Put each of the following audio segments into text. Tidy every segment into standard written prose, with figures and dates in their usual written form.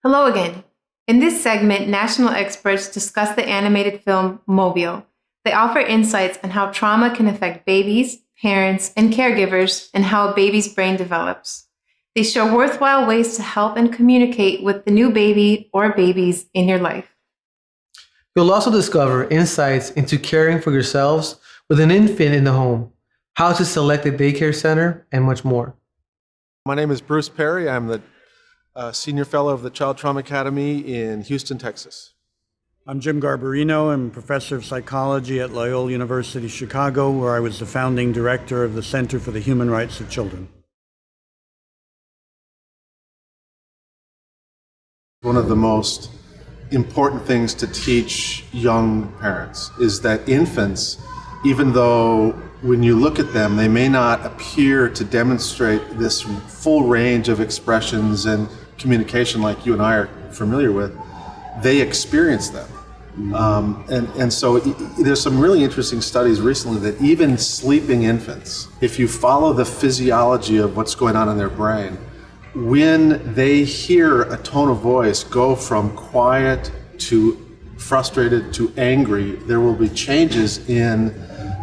Hello again. In this segment, national experts discuss the animated film Mobile. They offer insights on how trauma can affect babies, parents, and caregivers, and how a baby's brain develops. They show worthwhile ways to help and communicate with the new baby or babies in your life. You'll also discover insights into caring for yourselves with an infant in the home, how to select a daycare center, and much more. My name is Bruce Perry. I'm the Senior Fellow of the Child Trauma Academy in Houston, Texas. I'm Jim Garbarino. I'm Professor of Psychology at Loyola University Chicago, where I was the founding director of the Center for the Human Rights of Children. One of the most important things to teach young parents is that infants, even though when you look at them, they may not appear to demonstrate this full range of expressions and communication like you and I are familiar with, they experience them. And so there's some really interesting studies recently that even sleeping infants, if you follow the physiology of what's going on in their brain, when they hear a tone of voice go from quiet to frustrated to angry, there will be changes in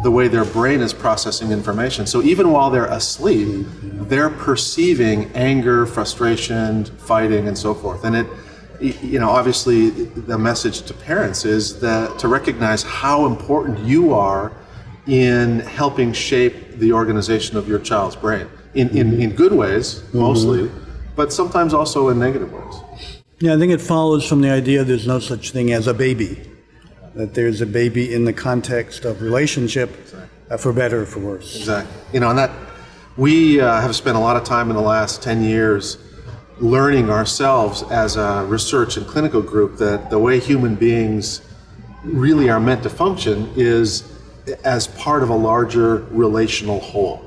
the way their brain is processing information. So even while they're asleep, they're perceiving anger, frustration, fighting, and so forth. And obviously the message to parents is that to recognize how important you are in helping shape the organization of your child's brain. In good ways, mostly, but sometimes also in negative ways. Yeah, I think it follows from the idea there's no such thing as a baby, that there's a baby in the context of relationship, for better or for worse. Exactly. And that we have spent a lot of time in the last 10 years learning ourselves as a research and clinical group that the way human beings really are meant to function is as part of a larger relational whole.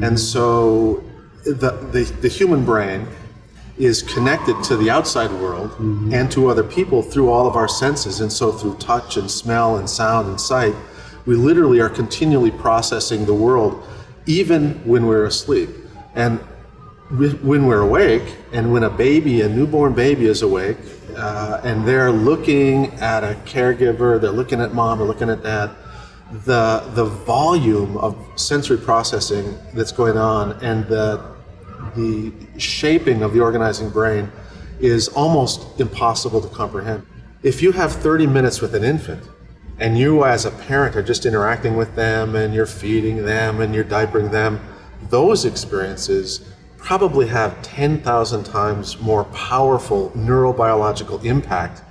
And so the human brain is connected to the outside world and to other people through all of our senses. And so through touch and smell and sound and sight, we literally are continually processing the world, even when we're asleep. And when we're awake, and when a newborn baby is awake, and they're looking at a caregiver, they're looking at mom, they're looking at dad, the volume of sensory processing that's going on and the shaping of the organizing brain is almost impossible to comprehend. If you have 30 minutes with an infant and you as a parent are just interacting with them and you're feeding them and you're diapering them, those experiences probably have 10,000 times more powerful neurobiological impact.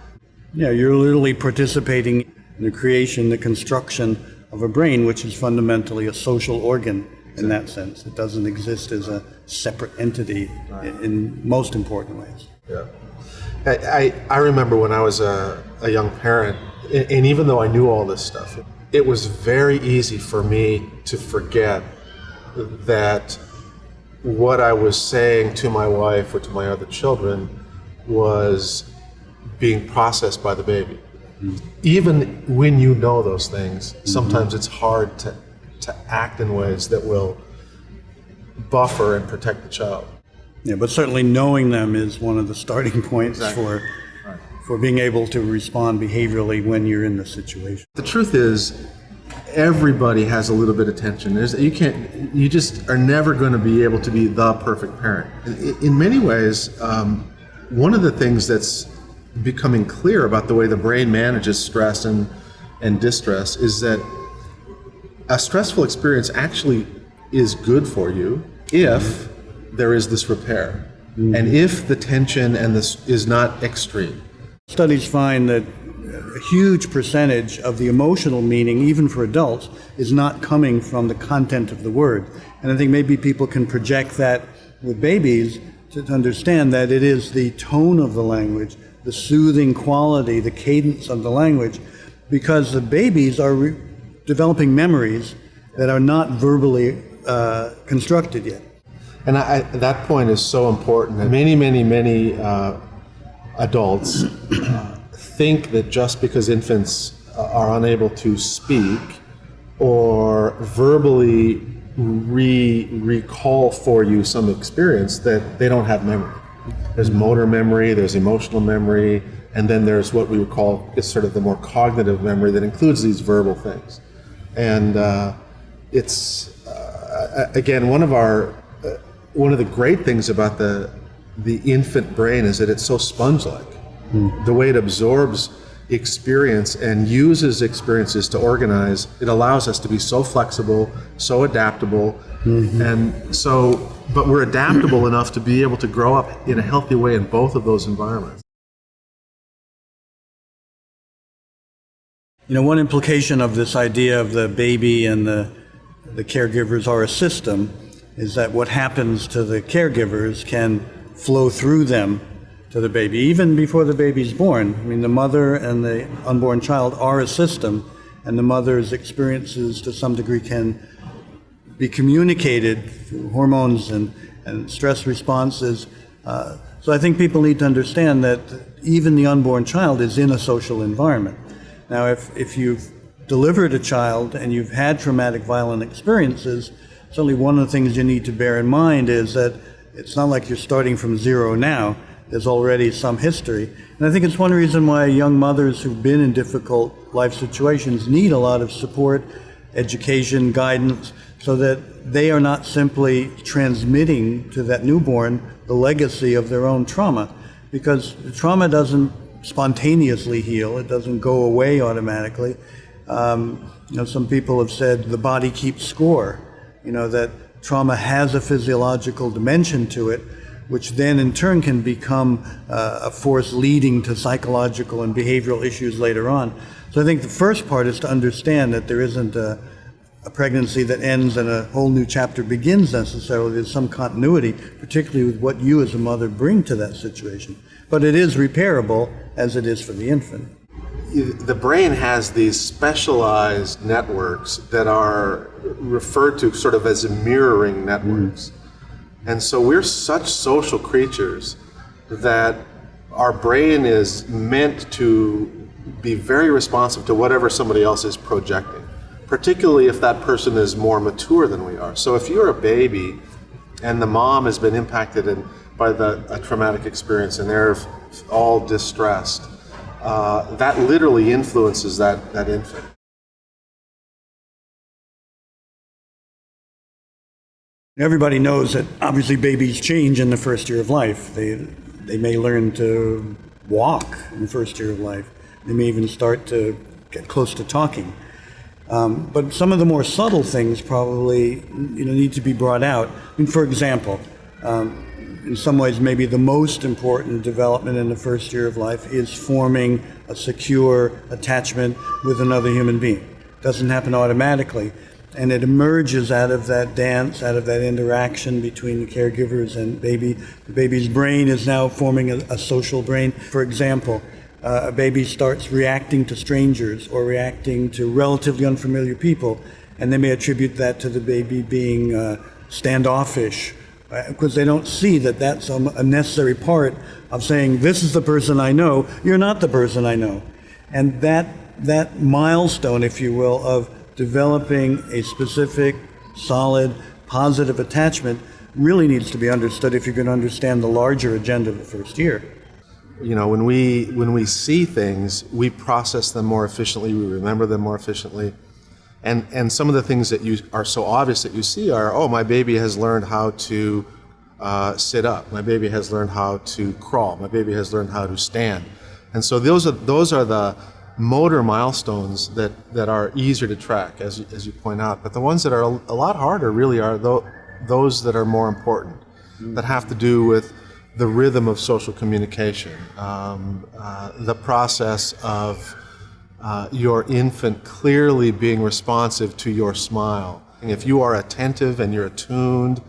Yeah, you're literally participating in the creation, the construction of a brain, which is fundamentally a social organ in that sense. It doesn't exist as a separate entity in most important ways. Yeah. I remember when I was a young parent, and even though I knew all this stuff, it was very easy for me to forget that what I was saying to my wife or to my other children was being processed by the baby. Even when you know those things, sometimes it's hard to act in ways that will buffer and protect the child. Yeah, but certainly knowing them is one of the starting points for being able to respond behaviorally when you're in the situation. The truth is, everybody has a little bit of tension. You just are never going to be able to be the perfect parent. In many ways, one of the things that's becoming clear about the way the brain manages stress and distress is that a stressful experience actually is good for you if there is this repair and if the tension and this is not extreme. Studies find that a huge percentage of the emotional meaning, even for adults, is not coming from the content of the word. And I think maybe people can project that with babies to understand that it is the tone of the language, the soothing quality, the cadence of the language, because the babies are developing memories that are not verbally constructed yet. And that point is so important. Many adults think that just because infants are unable to speak or verbally recall for you some experience, that they don't have memory. There's motor memory, there's emotional memory, and then there's what we would call is sort of the more cognitive memory that includes these verbal things. And it's again one of the great things about the infant brain is that it's so sponge-like. The way it absorbs experience and uses experiences to organize, it allows us to be so flexible, so adaptable, and so, but we're adaptable enough to be able to grow up in a healthy way in both of those environments. You know, one implication of this idea of the baby and the caregivers are a system is that what happens to the caregivers can flow through them to the baby, even before the baby's born. I mean, the mother and the unborn child are a system, and the mother's experiences to some degree can be communicated through hormones and stress responses. So I think people need to understand that even the unborn child is in a social environment. Now, if you've delivered a child and you've had traumatic, violent experiences, certainly one of the things you need to bear in mind is that it's not like you're starting from zero now. There's already some history. And I think it's one reason why young mothers who've been in difficult life situations need a lot of support, education, guidance, so that they are not simply transmitting to that newborn the legacy of their own trauma. Because trauma doesn't spontaneously heal, it doesn't go away automatically. Some people have said the body keeps score, that trauma has a physiological dimension to it, which then in turn can become a force leading to psychological and behavioral issues later on. So I think the first part is to understand that there isn't a pregnancy that ends and a whole new chapter begins necessarily. There's some continuity, particularly with what you as a mother bring to that situation. But it is repairable as it is for the infant. The brain has these specialized networks that are referred to sort of as mirroring networks. And so we're such social creatures that our brain is meant to be very responsive to whatever somebody else is projecting, particularly if that person is more mature than we are. So if you're a baby and the mom has been impacted by a traumatic experience and they're all distressed, that literally influences that infant. Everybody knows that obviously babies change in the first year of life. They may learn to walk in the first year of life. They may even start to get close to talking. But some of the more subtle things probably need to be brought out. I mean, for example, in some ways maybe the most important development in the first year of life is forming a secure attachment with another human being. It doesn't happen automatically. And it emerges out of that dance, out of that interaction between the caregivers and baby. The baby's brain is now forming a social brain. For example, a baby starts reacting to strangers or reacting to relatively unfamiliar people, and they may attribute that to the baby being standoffish, because they don't see that that's a necessary part of saying, this is the person I know, you're not the person I know. And that milestone, if you will, of developing a specific, solid, positive attachment really needs to be understood if you're going to understand the larger agenda of the first year. When we see things, we process them more efficiently, we remember them more efficiently. And some of the things that are so obvious that you see are, oh, my baby has learned how to sit up, my baby has learned how to crawl, my baby has learned how to stand. And so those are the motor milestones that are easier to track, as you point out. But the ones that are a lot harder really are those that are more important, that have to do with the rhythm of social communication, the process of your infant clearly being responsive to your smile. And if you are attentive and you're attuned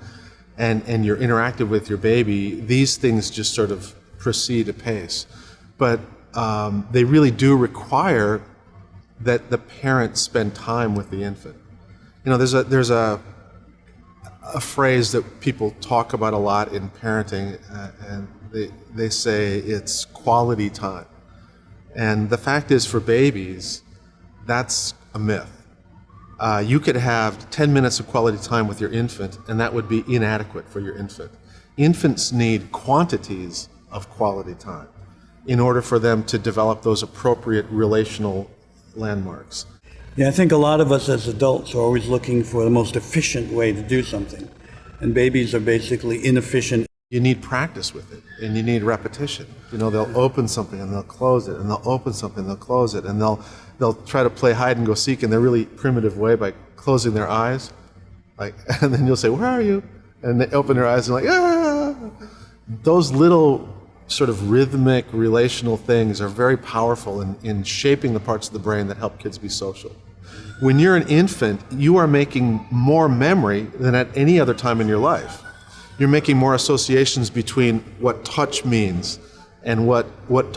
and you're interactive with your baby, these things just sort of proceed apace. But they really do require that the parents spend time with the infant. There's a phrase that people talk about a lot in parenting, and they say it's quality time. And the fact is, for babies, that's a myth. You could have 10 minutes of quality time with your infant, and that would be inadequate for your infant. Infants need quantities of quality time in order for them to develop those appropriate relational landmarks. Yeah, I think a lot of us as adults are always looking for the most efficient way to do something. And babies are basically inefficient. You need practice with it, and you need repetition. You know, they'll open something and they'll close it, and they'll open something and they'll close it, and they'll try to play hide and go seek in their really primitive way by closing their eyes, like, and then you'll say, "Where are you?" And they open their eyes and like, "Ah!" Those little sort of rhythmic, relational things are very powerful in shaping the parts of the brain that help kids be social. When you're an infant, you are making more memory than at any other time in your life. You're making more associations between what touch means and what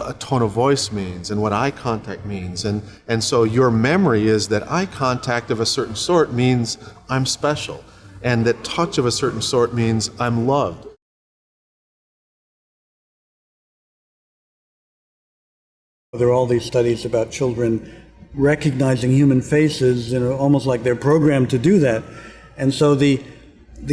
a tone of voice means and what eye contact means. And so your memory is that eye contact of a certain sort means I'm special, and that touch of a certain sort means I'm loved. There are all these studies about children recognizing human faces, almost like they're programmed to do that. And so the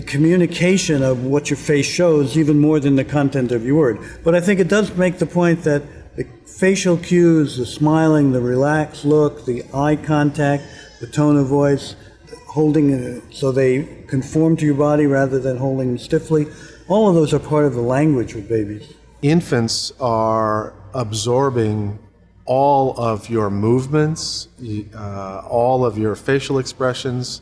communication of what your face shows even more than the content of your word. But I think it does make the point that the facial cues, the smiling, the relaxed look, the eye contact, the tone of voice, holding it so they conform to your body rather than holding them stiffly, all of those are part of the language with babies. Infants are absorbing all of your movements, all of your facial expressions.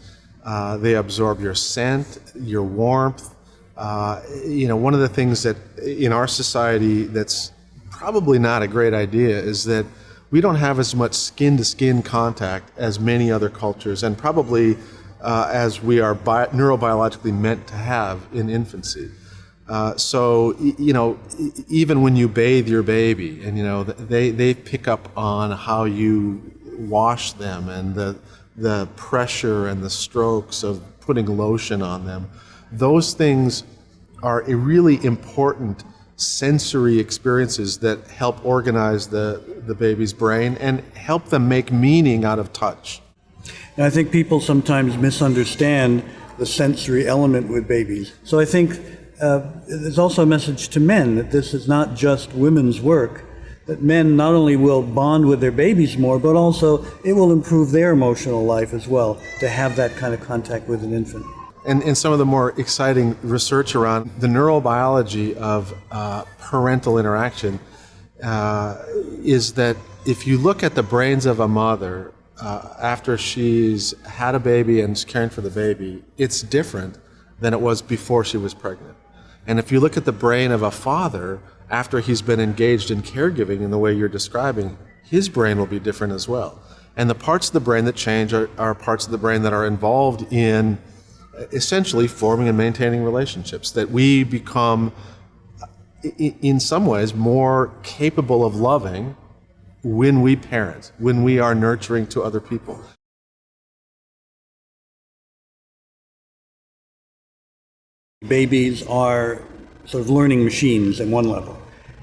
They absorb your scent, your warmth. One of the things that in our society that's probably not a great idea is that we don't have as much skin-to-skin contact as many other cultures, and probably as we are neurobiologically meant to have in infancy. So even when you bathe your baby, and they pick up on how you wash them and the pressure and the strokes of putting lotion on them. Those things are a really important sensory experiences that help organize the baby's brain and help them make meaning out of touch. And I think people sometimes misunderstand the sensory element with babies. So I think there's also a message to men that this is not just women's work, that men not only will bond with their babies more, but also it will improve their emotional life as well to have that kind of contact with an infant. And some of the more exciting research around the neurobiology of parental interaction is that if you look at the brains of a mother after she's had a baby and is caring for the baby, it's different than it was before she was pregnant. And if you look at the brain of a father after he's been engaged in caregiving in the way you're describing, his brain will be different as well. And the parts of the brain that change are parts of the brain that are involved in essentially forming and maintaining relationships, that we become, in some ways, more capable of loving when we parent, when we are nurturing to other people. Babies are sort of learning machines at one level.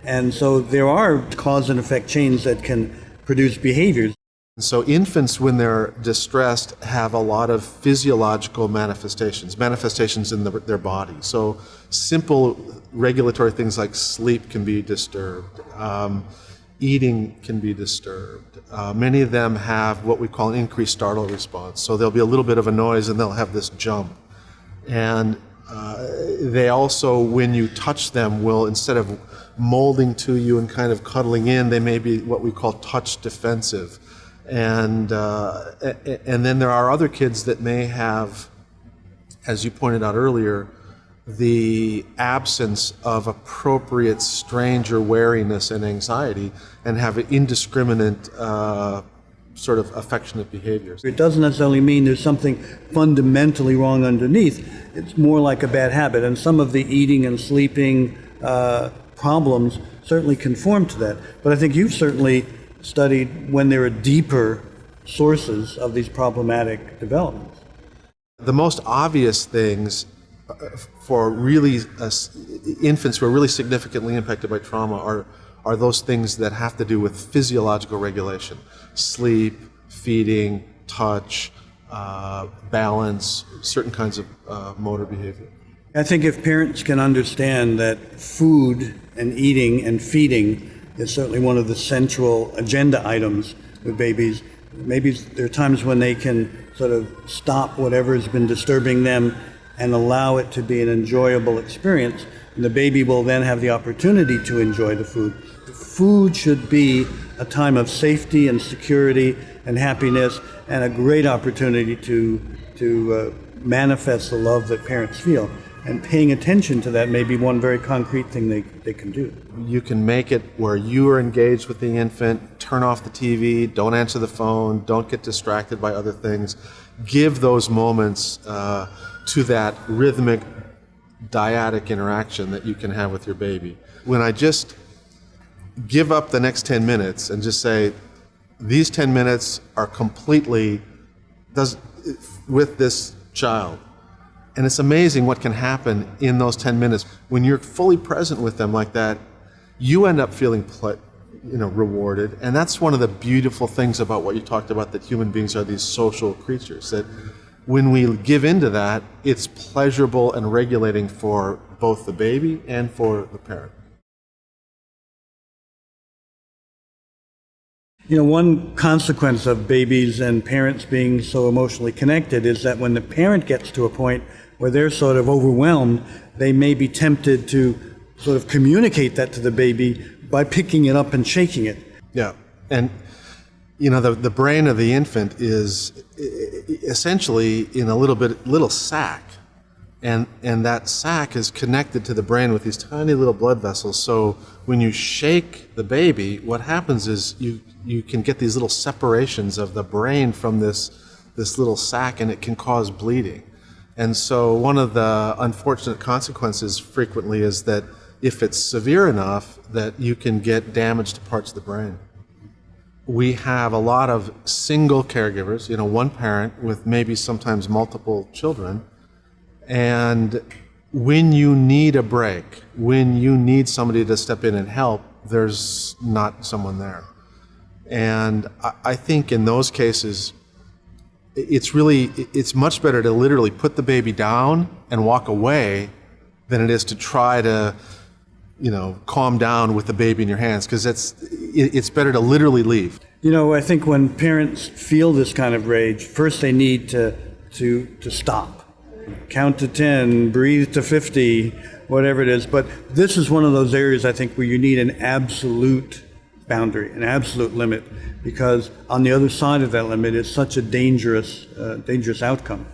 And so there are cause and effect chains that can produce behaviors. So infants, when they're distressed, have a lot of physiological manifestations in their body. So simple regulatory things like sleep can be disturbed, eating can be disturbed. Many of them have what we call an increased startle response. So there'll be a little bit of a noise and they'll have this jump. And they also, when you touch them, will, instead of molding to you and kind of cuddling in, they may be what we call touch defensive. And then there are other kids that may have, as you pointed out earlier, the absence of appropriate stranger wariness and anxiety, and have indiscriminate sort of affectionate behaviors. It doesn't necessarily mean there's something fundamentally wrong underneath. It's more like a bad habit, and some of the eating and sleeping problems certainly conform to that. But I think you've certainly studied when there are deeper sources of these problematic developments. The most obvious things for really infants who are really significantly impacted by trauma are those things that have to do with physiological regulation: sleep, feeding, touch, balance, certain kinds of motor behavior. I think if parents can understand that food and eating and feeding is certainly one of the central agenda items with babies, maybe there are times when they can sort of stop whatever has been disturbing them and allow it to be an enjoyable experience. And the baby will then have the opportunity to enjoy the food. The food should be a time of safety and security and happiness and a great opportunity to manifest the love that parents feel. And paying attention to that may be one very concrete thing they can do. You can make it where you are engaged with the infant, turn off the TV, don't answer the phone, don't get distracted by other things. Give those moments to that rhythmic, dyadic interaction that you can have with your baby. When I just give up the next 10 minutes and just say, these 10 minutes are completely with this child. And it's amazing what can happen in those 10 minutes. When you're fully present with them like that, you end up feeling rewarded. And that's one of the beautiful things about what you talked about, that human beings are these social creatures, that when we give into that, it's pleasurable and regulating for both the baby and for the parent. You know, one consequence of babies and parents being so emotionally connected is that when the parent gets to a point where they're sort of overwhelmed, they may be tempted to sort of communicate that to the baby by picking it up and shaking it. Yeah, and you know, the brain of the infant is essentially in a little sac, and that sac is connected to the brain with these tiny little blood vessels. So when you shake the baby, what happens is you can get these little separations of the brain from this little sac, and it can cause bleeding. And so one of the unfortunate consequences frequently is that if it's severe enough, that you can get damage to parts of the brain. We have a lot of single caregivers, you know, one parent with maybe sometimes multiple children. And when you need a break, when you need somebody to step in and help, there's not someone there. And I think in those cases, it's much better to literally put the baby down and walk away than it is to try to, you know, calm down with the baby in your hands, because it's better to literally leave. You know, I think when parents feel this kind of rage, first they need to stop. Count to 10, breathe to 50, whatever it is. But this is one of those areas, I think, where you need an absolute boundary, an absolute limit, because on the other side of that limit is such a dangerous outcome.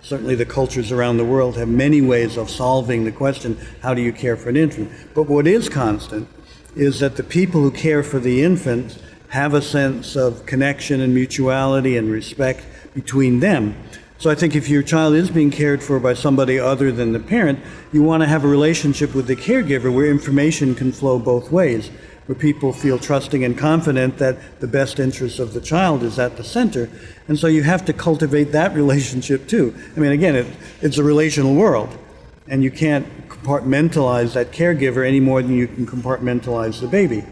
Certainly the cultures around the world have many ways of solving the question, how do you care for an infant? But what is constant is that the people who care for the infant have a sense of connection and mutuality and respect between them. So I think if your child is being cared for by somebody other than the parent, you want to have a relationship with the caregiver where information can flow both ways, where people feel trusting and confident that the best interest of the child is at the center. And so you have to cultivate that relationship too. I mean, again, it's a relational world, and you can't compartmentalize that caregiver any more than you can compartmentalize the baby.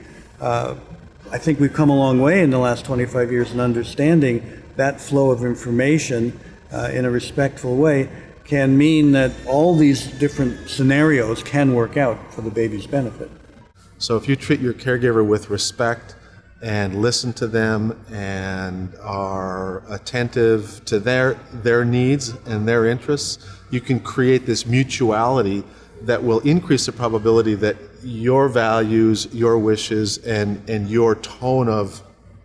I think we've come a long way in the last 25 years in understanding that flow of information in a respectful way can mean that all these different scenarios can work out for the baby's benefit. So if you treat your caregiver with respect and listen to them and are attentive to their needs and their interests, you can create this mutuality that will increase the probability that your values, your wishes, and your tone of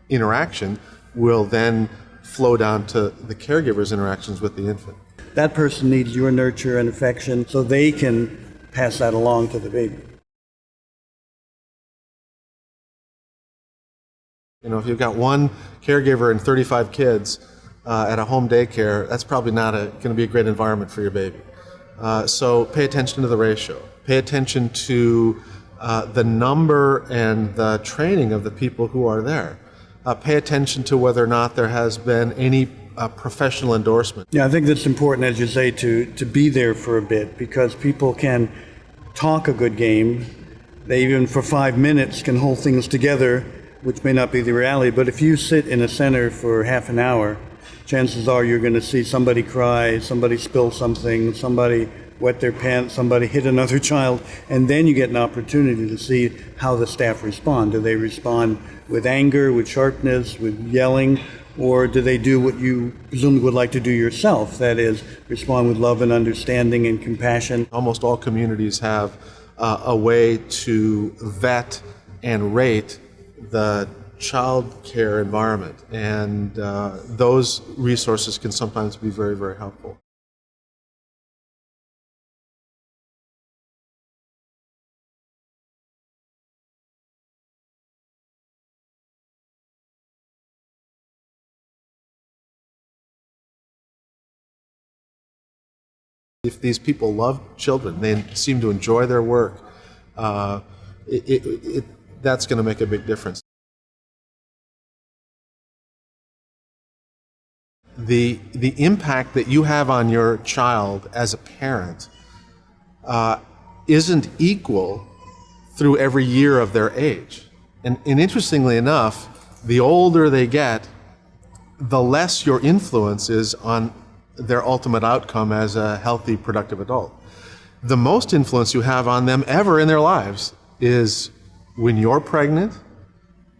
interaction will then flow down to the caregiver's interactions with the infant. That person needs your nurture and affection so they can pass that along to the baby. You know, if you've got one caregiver and 35 kids at a home daycare, that's probably not going to be a great environment for your baby. So pay attention to the ratio. Pay attention to the number and the training of the people who are there. Pay attention to whether or not there has been any professional endorsement. Yeah, I think that's important, as you say, to be there for a bit, because people can talk a good game. They even for 5 minutes can hold things together, which may not be the reality. But if you sit in a center for half an hour chances are you're going to see somebody cry, somebody spill something, somebody wet their pants, somebody hit another child, and then you get an opportunity to see how the staff respond. Do they respond with anger, with sharpness, with yelling, or do they do what you presumably would like to do yourself, that is, respond with love and understanding and compassion? Almost all communities have a way to vet and rate the child care environment, and those resources can sometimes be very, very helpful. If these people love children, they seem to enjoy their work, that's going to make a big difference. The impact that you have on your child as a parent isn't equal through every year of their age. And interestingly enough, the older they get, the less your influence is on their ultimate outcome as a healthy, productive adult. The most influence you have on them ever in their lives is when you're pregnant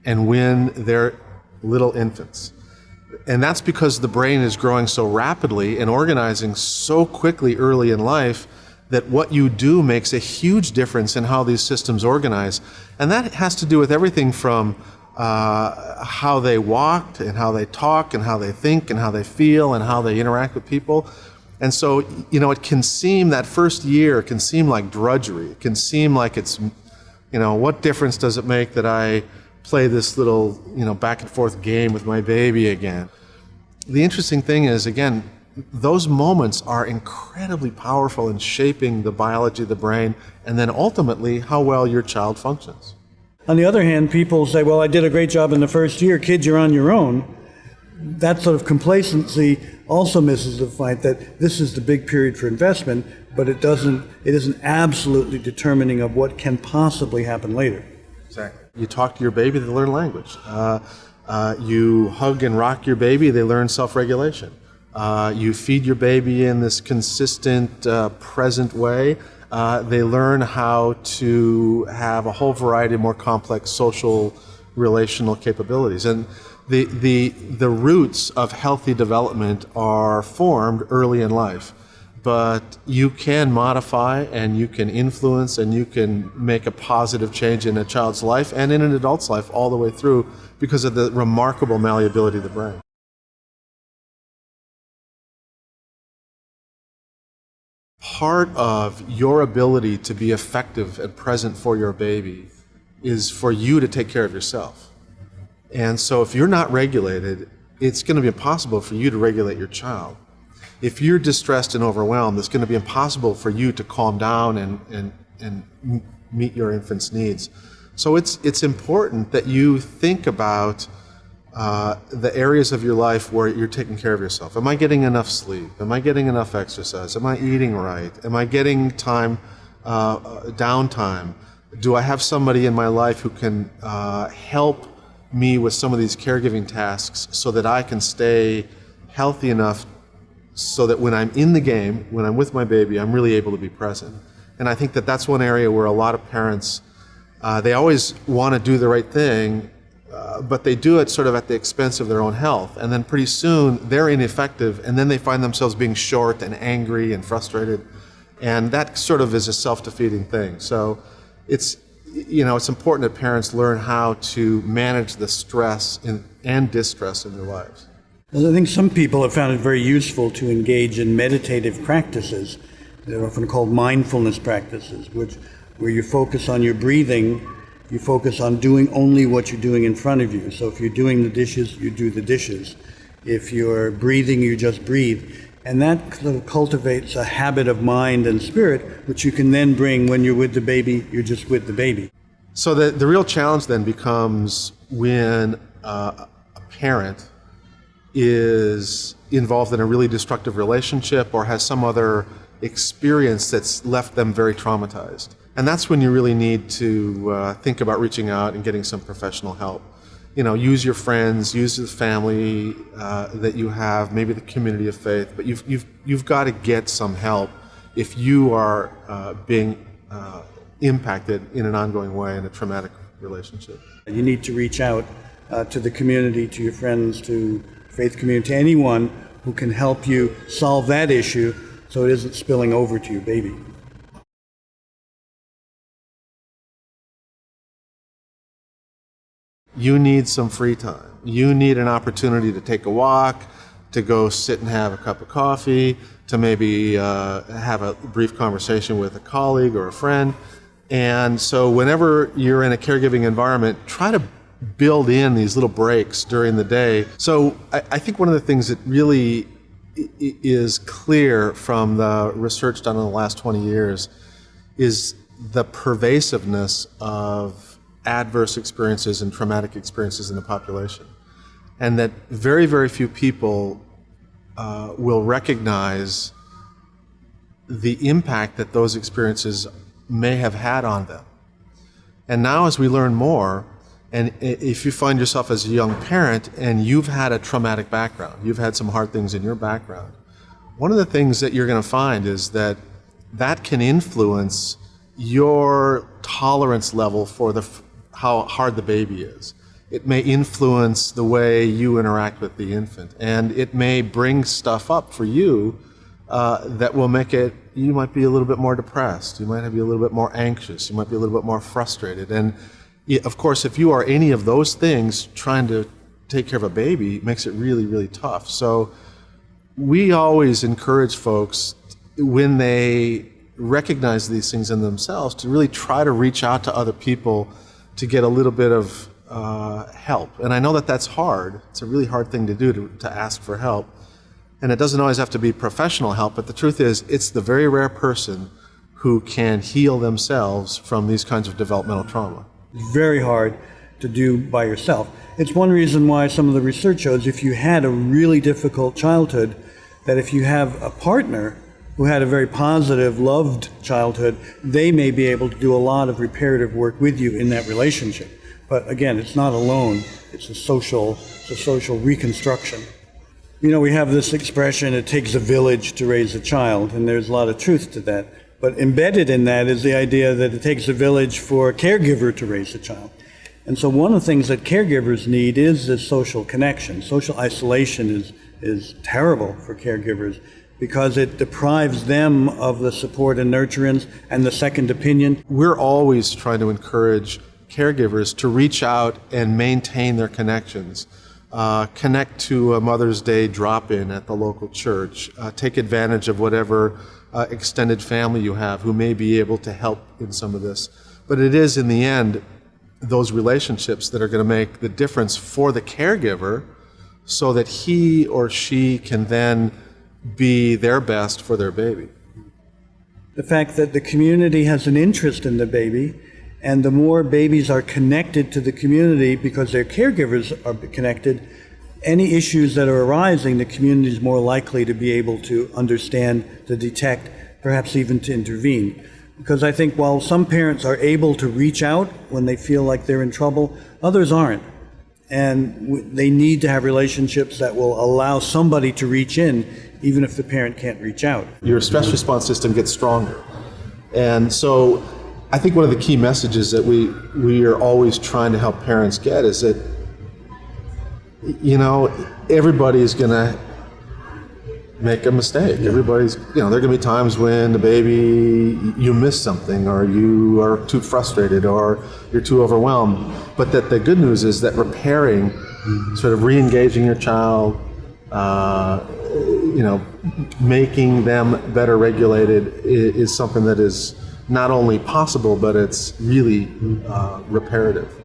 and when they're little infants. And that's because the brain is growing so rapidly and organizing so quickly early in life that what you do makes a huge difference in how these systems organize. And that has to do with everything from how they walk and how they talk and how they think and how they feel and how they interact with people. And so, it can seem, that first year can seem like drudgery. It can seem like it's, what difference does it make that I play this little, back and forth game with my baby again? The interesting thing is, again, those moments are incredibly powerful in shaping the biology of the brain and then ultimately how well your child functions. On the other hand, people say, well, I did a great job in the first year, kids, you're on your own. That sort of complacency also misses the point that this is the big period for investment, but it isn't absolutely determining of what can possibly happen later. Exactly. You talk to your baby, they learn language. You hug and rock your baby, they learn self-regulation. You feed your baby in this consistent, present way. They learn how to have a whole variety of more complex social relational capabilities. And the roots of healthy development are formed early in life. But you can modify and you can influence and you can make a positive change in a child's life and in an adult's life all the way through because of the remarkable malleability of the brain. Part of your ability to be effective and present for your baby is for you to take care of yourself. And so if you're not regulated, it's going to be impossible for you to regulate your child. If you're distressed and overwhelmed, it's going to be impossible for you to calm down and meet your infant's needs. So it's important that you think about the areas of your life where you're taking care of yourself. Am I getting enough sleep? Am I getting enough exercise? Am I eating right? Am I getting downtime? Do I have somebody in my life who can help me with some of these caregiving tasks so that I can stay healthy enough so that when I'm in the game, when I'm with my baby, I'm really able to be present? And I think that that's one area where a lot of parents, they always want to do the right thing, but they do it sort of at the expense of their own health. And then pretty soon they're ineffective, and then they find themselves being short and angry and frustrated. And that sort of is a self-defeating thing. So it's important that parents learn how to manage the stress and distress in their lives. Well, I think some people have found it very useful to engage in meditative practices. They're often called mindfulness practices, where you focus on your breathing, you focus on doing only what you're doing in front of you. So if you're doing the dishes, you do the dishes. If you're breathing, you just breathe. And that cultivates a habit of mind and spirit, which you can then bring when you're with the baby, you're just with the baby. So the real challenge then becomes when a parent is involved in a really destructive relationship or has some other experience that's left them very traumatized. And that's when you really need to think about reaching out and getting some professional help. use your friends, use the family that you have, maybe the community of faith, but you've got to get some help if you are being impacted in an ongoing way in a traumatic relationship. You need to reach out to the community, to your friends, to faith community, to anyone who can help you solve that issue so it isn't spilling over to your baby. You need some free time. You need an opportunity to take a walk, to go sit and have a cup of coffee, to maybe have a brief conversation with a colleague or a friend. And so whenever you're in a caregiving environment, try to build in these little breaks during the day. So I think one of the things that really is clear from the research done in the last 20 years is the pervasiveness of adverse experiences and traumatic experiences in the population. And that very, very few people will recognize the impact that those experiences may have had on them. And now as we learn more, and if you find yourself as a young parent and you've had a traumatic background, you've had some hard things in your background, one of the things that you're going to find is that that can influence your tolerance level for how hard the baby is. It may influence the way you interact with the infant, and it may bring stuff up for you that will make it, you might be a little bit more depressed, you might be a little bit more anxious, you might be a little bit more frustrated. And of course, if you are any of those things, trying to take care of a baby makes it really, really tough. So we always encourage folks, when they recognize these things in themselves, to really try to reach out to other people to get a little bit of help. And I know that that's hard. It's a really hard thing to do, to ask for help. And it doesn't always have to be professional help, but the truth is, it's the very rare person who can heal themselves from these kinds of developmental trauma. It's very hard to do by yourself. It's one reason why some of the research shows if you had a really difficult childhood, that if you have a partner who had a very positive, loved childhood, they may be able to do a lot of reparative work with you in that relationship. But again, it's not alone. It's a social reconstruction. We have this expression, it takes a village to raise a child, and there's a lot of truth to that. But embedded in that is the idea that it takes a village for a caregiver to raise a child. And so one of the things that caregivers need is this social connection. Social isolation is terrible for caregivers because it deprives them of the support and nurturance and the second opinion. We're always trying to encourage caregivers to reach out and maintain their connections. Connect to a Mother's Day drop-in at the local church. Take advantage of whatever extended family you have who may be able to help in some of this. But it is, in the end, those relationships that are going to make the difference for the caregiver so that he or she can then be their best for their baby. The fact that the community has an interest in the baby, and the more babies are connected to the community because their caregivers are connected, any issues that are arising, the community is more likely to be able to understand, to detect, perhaps even to intervene. Because I think while some parents are able to reach out when they feel like they're in trouble, others aren't. And they need to have relationships that will allow somebody to reach in, even if the parent can't reach out. Your stress response system gets stronger. And so I think one of the key messages that we are always trying to help parents get is that, everybody is going to make a mistake. Everybody's, there are going to be times when the baby, you miss something, or you are too frustrated, or you're too overwhelmed. But that the good news is that repairing, sort of re-engaging your child, making them better regulated is something that is not only possible, but it's really reparative.